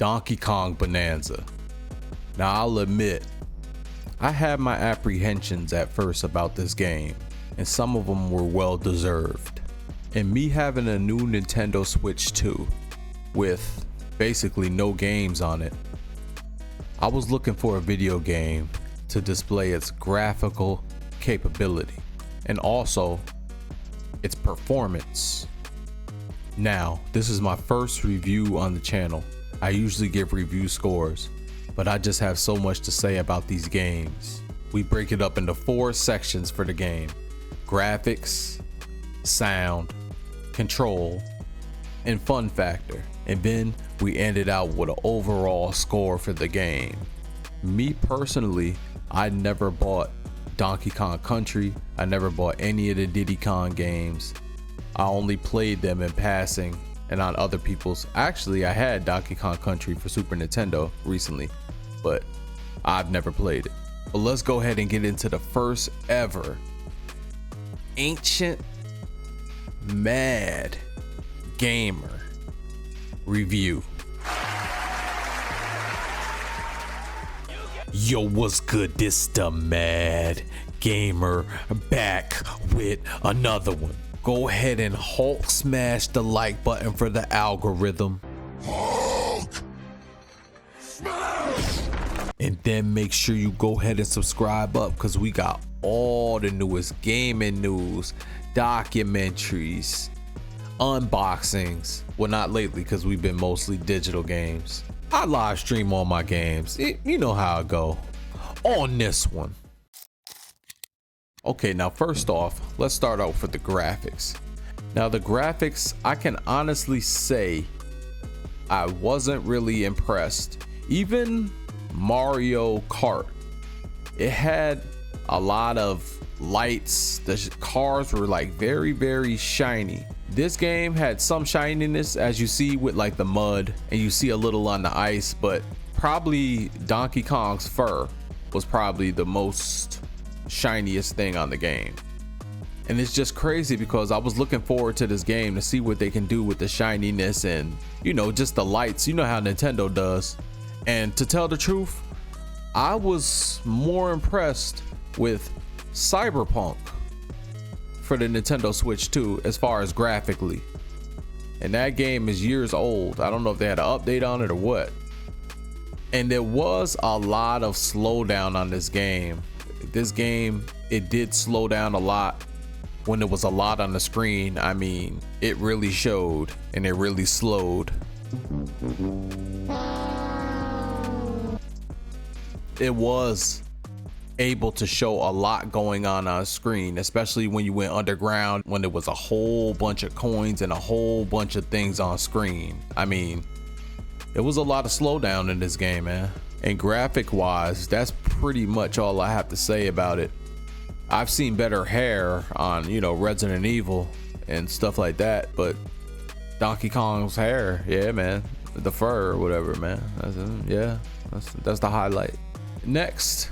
Donkey Kong Bananza. Now I'll admit, I had my apprehensions at first about this game, and some of them were well deserved. And me having a new Nintendo Switch 2 with basically no games on it, I was looking for a video game to display its graphical capability and also its performance. Now, this is my first review on the channel. I usually give review scores, but I just have so much to say about these games. We break it up into 4 sections for the game: graphics, sound, control, and fun factor. And then we ended out with an overall score for the game. Me personally, I never bought Donkey Kong Country. I never bought any of the Diddy Kong games. I only played them in passing and on other people's. Actually, I had Donkey Kong Country for Super Nintendo recently, but I've never played it. But let's go ahead and get into the first ever Ancient Mad Gamer review. Yo, what's good? This the Mad Gamer back with another one. Go ahead and Hulk smash the like button for the algorithm. Hulk smash! And then make sure you go ahead and subscribe up, because we got all the newest gaming news, documentaries, unboxings. Well, not lately, because we've been mostly digital games. I live stream all my games. You know how it go on this one. Okay, now first off, let's start off with the graphics. Now the graphics, I can honestly say I wasn't really impressed. Even Mario Kart, it had a lot of lights. The cars were like very shiny. This game had some shininess, as you see with like the mud, and you see a little on the ice, but probably Donkey Kong's fur was probably the most shiniest thing on the game. And it's just crazy because I was looking forward to this game to see what they can do with the shininess and, you know, just the lights. You know how Nintendo does. And to tell the truth, I was more impressed with Cyberpunk for the Nintendo Switch 2 as far as graphically. And that game is years old. I don't know if they had an update on it or what. And there was a lot of slowdown on this game. This game, it did slow down a lot when there was a lot on the screen. I mean, it really showed and it really slowed. It was able to show a lot going on screen, especially when you went underground, when there was a whole bunch of coins and a whole bunch of things on screen. I mean, it was a lot of slowdown in this game, man. And graphic wise, that's pretty much all I have to say about it. I've seen better hair on, you know, Resident Evil and stuff like that, but Donkey Kong's hair, yeah, man, the fur or whatever, man, that's the highlight. Next,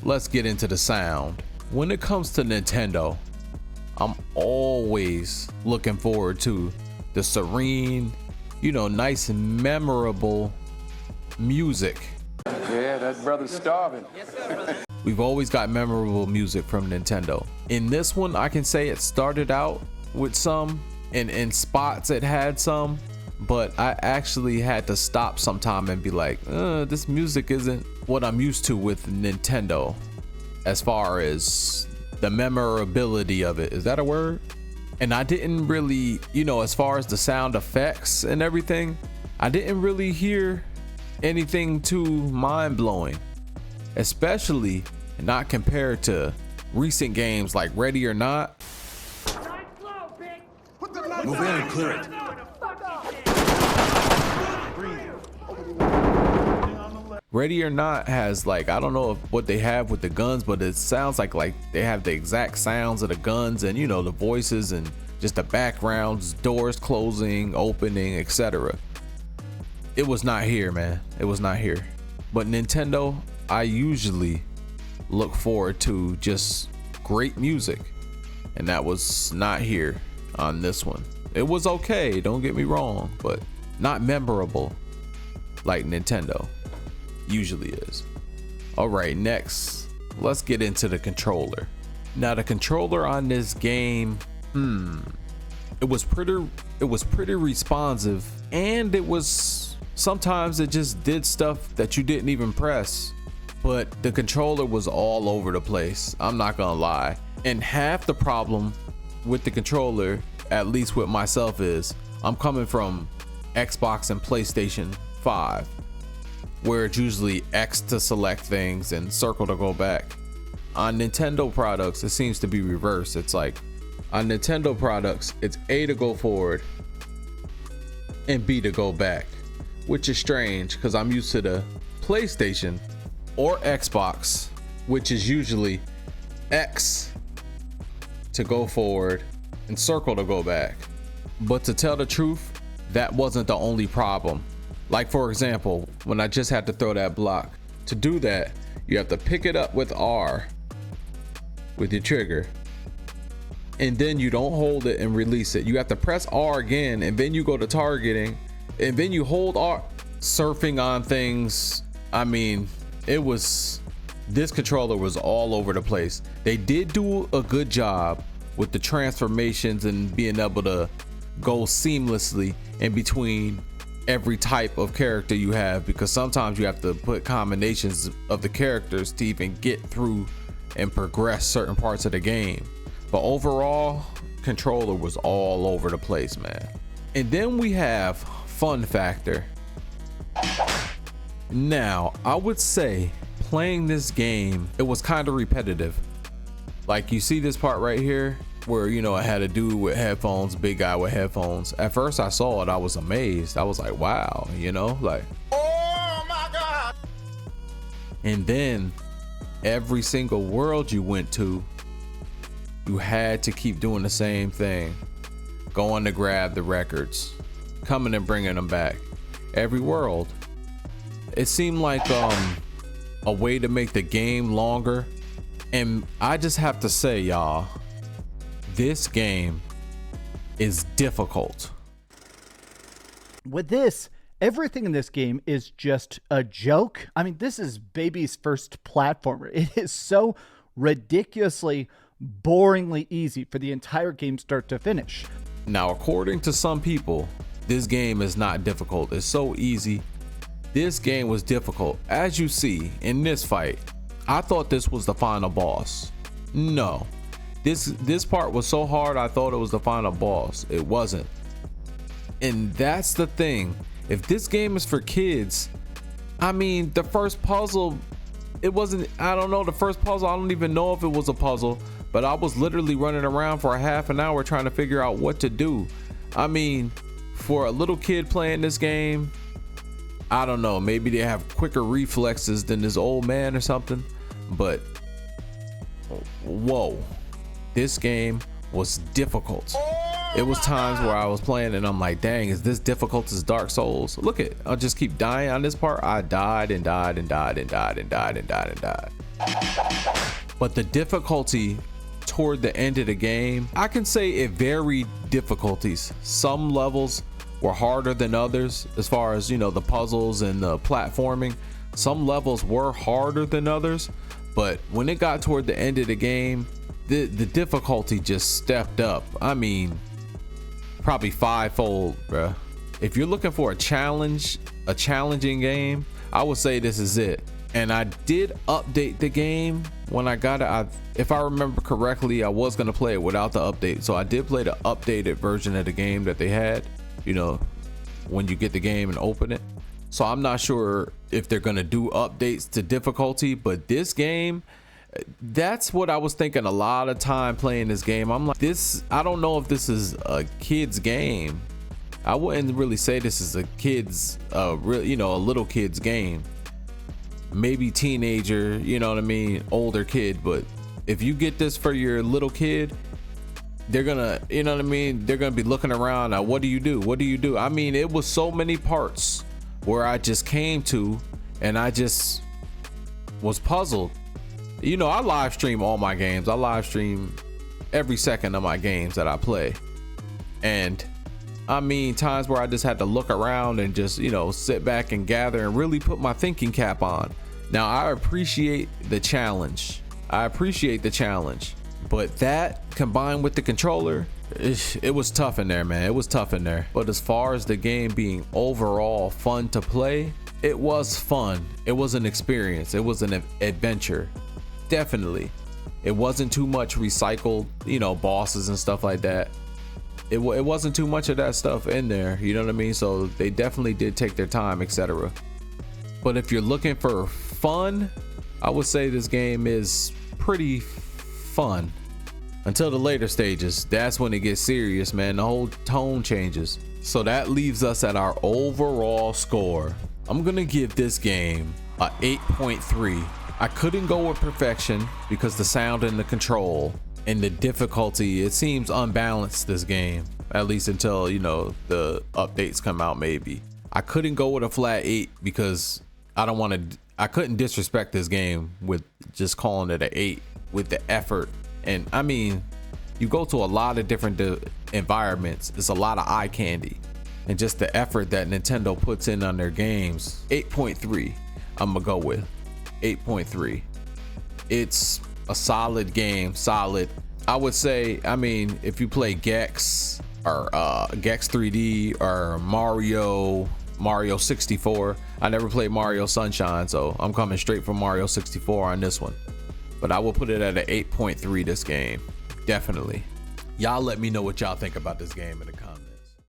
let's get into the sound. When it comes to Nintendo, I'm always looking forward to the serene, you know, nice and memorable music. Yeah, that brother's starving. We've always got memorable music from Nintendo. In this one, I can say it started out with some, and in spots it had some, but I actually had to stop sometime and be like, this music isn't what I'm used to with Nintendo as far as the memorability of it. Is that a word? And I didn't really, you know, as far as the sound effects and everything, I didn't really hear anything too mind-blowing, especially not compared to recent games like Ready or Not. Move in and clear it. Ready or Not has, like, I don't know what they have with the guns, but it sounds like they have the exact sounds of the guns and, you know, the voices and just the backgrounds, doors closing, opening, etc. It was not here, man. It was not here. But Nintendo, I usually look forward to just great music, and that was not here on this one. It was okay, don't get me wrong, but not memorable. like Nintendo usually is. All right, next, let's get into the controller. Now the controller on this game, it was pretty responsive, and it was sometimes it just did stuff that you didn't even press, but the controller was all over the place. I'm not gonna lie. And half the problem with the controller, at least with myself, is I'm coming from Xbox and PlayStation 5, where it's usually X to select things and circle to go back. On Nintendo products, it seems to be reversed. It's like on Nintendo products, it's A to go forward and B to go back, which is strange because I'm used to the PlayStation or Xbox, which is usually X to go forward and circle to go back. But to tell the truth, that wasn't the only problem. Like for example, when I just had to throw that block, to do that, you have to pick it up with R with your trigger, and then you don't hold it and release it. You have to press R again, and then you go to targeting, and then you hold R. Surfing on things, I mean, this controller was all over the place. They did do a good job with the transformations and being able to go seamlessly in between every type of character you have, because sometimes you have to put combinations of the characters to even get through and progress certain parts of the game. But overall, controller was all over the place, man. And then we have fun factor. Now, I would say playing this game, it was kind of repetitive. Like you see this part right here where, you know, I had a dude with headphones, big guy with headphones. At first I saw it, I was amazed. I was like, wow, you know, like, oh my God. And then every single world you went to, you had to keep doing the same thing. Going to grab the records, coming and bringing them back. Every world. It seemed like a way to make the game longer. And I just have to say, y'all, this game is difficult. With this, everything in this game is just a joke. I mean, this is baby's first platformer. It is so ridiculously, boringly easy for the entire game start to finish. Now, according to some people, this game is not difficult. It's so easy. This game was difficult. As you see in this fight, I thought this was the final boss. No, this part was so hard I thought it was the final boss. It wasn't. And that's the thing. If this game is for kids, I mean, the first puzzle, it wasn't, I don't know, the first puzzle, I don't even know if it was a puzzle, but I was literally running around for a half an hour trying to figure out what to do. I mean, for a little kid playing this game, I don't know, maybe they have quicker reflexes than this old man or something, but whoa, this game was difficult. It was times where I was playing and I'm like, dang, is this difficult as Dark Souls? Look at, I'll just keep dying on this part. I died and died and died and died and died and died and died. But the difficulty toward the end of the game, I can say it varied difficulties. Some levels were harder than others as far as, you know, the puzzles and the platforming. Some levels were harder than others, but when it got toward the end of the game, the difficulty just stepped up. I mean, probably fivefold, bruh. If you're looking for a challenging game, I would say this is it. And I did update the game when I got it. If I remember correctly, I was gonna play it without the update, so I did play the updated version of the game that they had, you know, when you get the game and open it. So I'm not sure if they're gonna do updates to difficulty, but this game, that's what I was thinking a lot of time playing this game. I'm like, this, I don't know if this is a kid's game. I wouldn't really say this is a kid's, you know, a little kid's game. Maybe teenager, you know what I mean, older kid. But if you get this for your little kid, they're gonna, you know what I mean, they're gonna be looking around now, what do you do, what do you do? I mean, it was so many parts where I just came to and I just was puzzled. You know, I live stream all my games. I live stream every second of my games that I play, and I mean, times where I just had to look around and just, you know, sit back and gather and really put my thinking cap on. Now, I appreciate the challenge. But that combined with the controller, it was tough in there, man. It was tough in there. But as far as the game being overall fun to play, it was fun. It was an experience. It was an adventure. Definitely. It wasn't too much recycled, you know, bosses and stuff like that. It wasn't too much of that stuff in there, you know what I mean? So they definitely did take their time, etc. But if you're looking for fun, I would say this game is pretty fun until the later stages. That's when it gets serious, man. The whole tone changes. So that leaves us at our overall score. I'm gonna give this game a 8.3. I couldn't go with perfection because the sound and the control and the difficulty, it seems unbalanced, this game, at least until, you know, the updates come out. Maybe I couldn't go with a flat 8 because I couldn't disrespect this game with just calling it an 8 with the effort. And I mean, you go to a lot of different environments. It's a lot of eye candy and just the effort that Nintendo puts in on their games. 8.3 I'm gonna go with 8.3. It's a solid game. Solid, I would say. I mean, if you play Gex or Gex 3D or Mario 64, I never played Mario Sunshine, so I'm coming straight from Mario 64 on this one. But I will put it at an 8.3. This game, definitely. Y'all let me know what y'all think about this game in the comments.